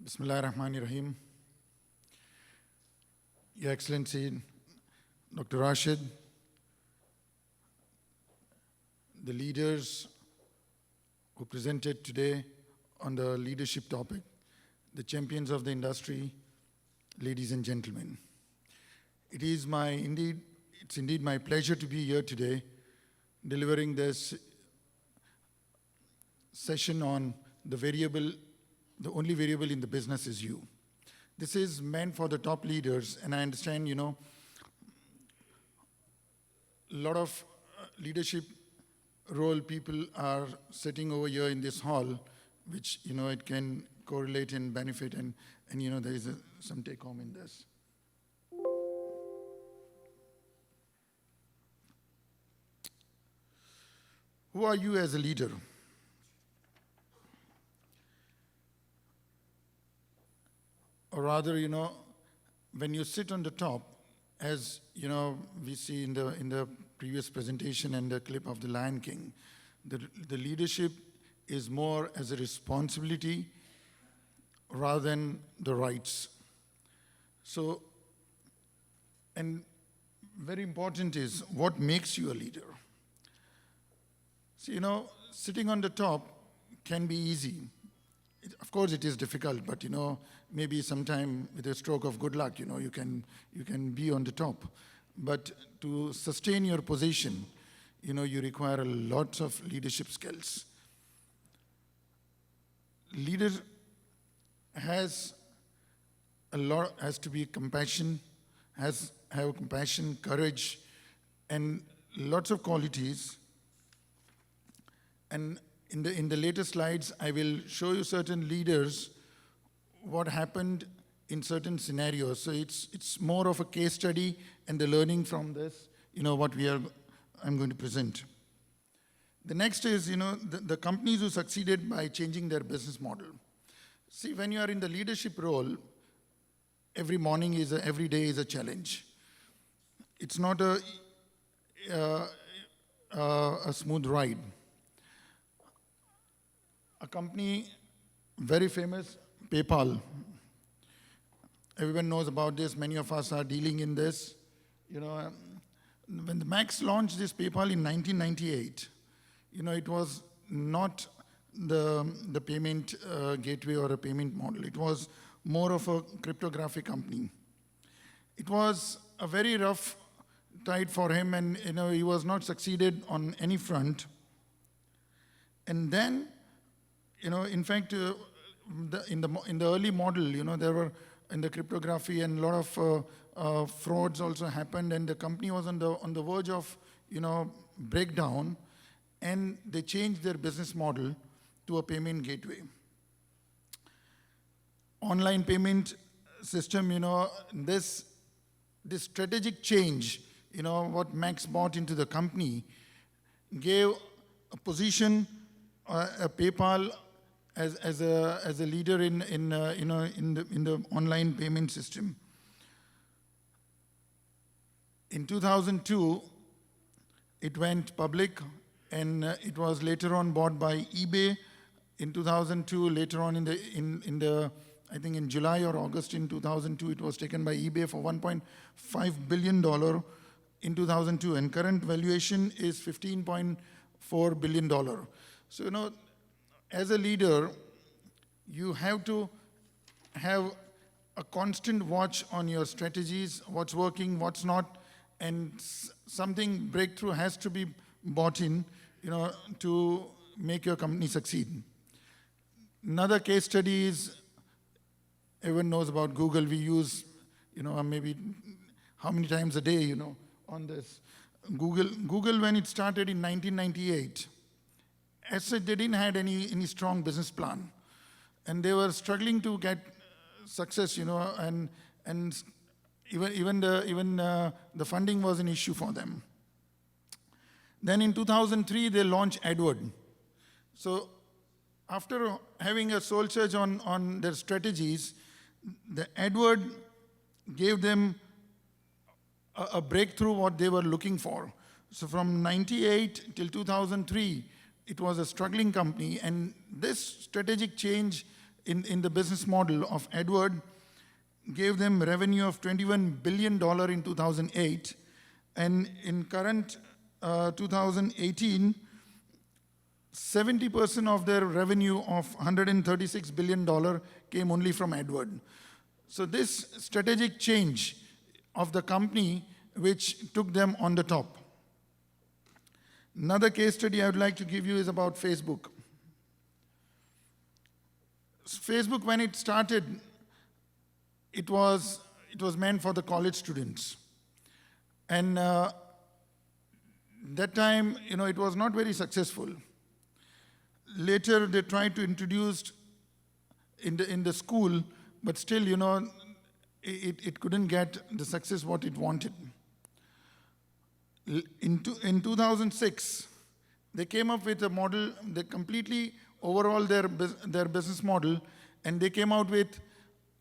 Bismillah ar-Rahman ar-Rahim. Your Excellency, Dr. Rashid, the leaders who presented today on the leadership topic, the champions of the industry, ladies and gentlemen. It's indeed my pleasure to be here today, delivering this session on the only variable in the business is you. This is meant for the top leaders, and I understand, a lot of leadership role people are sitting over here in this hall, which, it can correlate and benefit, and there is some take home in this. Who are you as a leader? Or rather, when you sit on the top, as we see in the previous presentation and the clip of the Lion King, the leadership is more as a responsibility rather than the rights. So, and very important is what makes you a leader. So, sitting on the top can be easy. Of course, it is difficult, but maybe sometime with a stroke of good luck, you can be on the top. But to sustain your position, you require lots of leadership skills. Leader has to be compassion, have compassion, courage, and lots of qualities. And in the later slides, I will show you certain leaders, what happened in certain scenarios. So it's more of a case study and the learning from this, what I'm going to present. The next is, the companies who succeeded by changing their business model. See, when you are in the leadership role, every day is a challenge. It's not a smooth ride. A company, very famous, PayPal. Everyone knows about this. Many of us are dealing in this. When the Max launched this PayPal in 1998, it was not the payment gateway or a payment model. It was more of a cryptographic company. It was a very rough tide for him, and he was not succeeded on any front. And then, in fact, in the early model, there were in the cryptography and a lot of frauds also happened, and the company was on the verge of breakdown, and they changed their business model to a payment gateway. Online payment system, this strategic change, what Max bought into the company, gave a position, a PayPal as a leader in the online payment system. In 2002, it went public, and it was later on bought by eBay. In 2002, later on I think in July or August in 2002, it was taken by eBay for $1.5 billion in 2002, and current valuation is $15.4 billion. So, as a leader, you have to have a constant watch on your strategies, what's working, what's not, and something breakthrough has to be bought in, to make your company succeed. Another case study is, everyone knows about Google. We use, maybe how many times a day, on this. Google, when it started in 1998, as such, they didn't have any strong business plan, and they were struggling to get success, and even the funding was an issue for them. Then in 2003, they launched AdWord. So after having a soul search on their strategies, the AdWord gave them a breakthrough what they were looking for. So from 98 till 2003, it was a struggling company, and this strategic change in the business model of Edward gave them revenue of $21 billion in 2008. And in current 2018, 70% of their revenue of $136 billion came only from Edward. So this strategic change of the company which took them on the top. Another case study I would like to give you is about Facebook. Facebook, when it started, it was meant for the college students. And that time, it was not very successful. Later, they tried to introduce in the school, but still, it couldn't get the success what it wanted. In 2006, they came up with a model. They completely overhauled their business model, and they came out with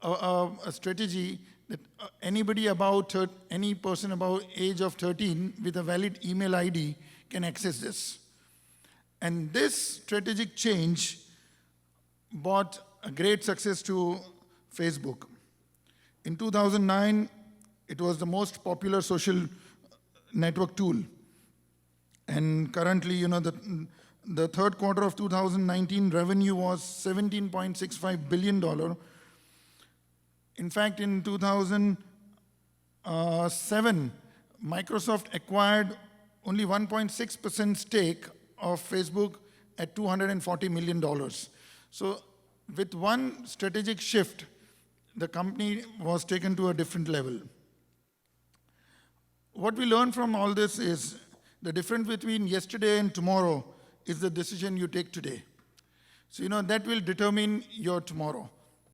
a strategy that any person above age of 13 with a valid email ID can access this. And this strategic change brought a great success to Facebook. In 2009, it was the most popular social network tool. And currently, the third quarter of 2019 revenue was $17.65 billion. In fact, in 2007, Microsoft acquired only 1.6% stake of Facebook at $240 million. So with one strategic shift, the company was taken to a different level. What we learn from all this is the difference between yesterday and tomorrow is the decision you take today. So, that will determine your tomorrow.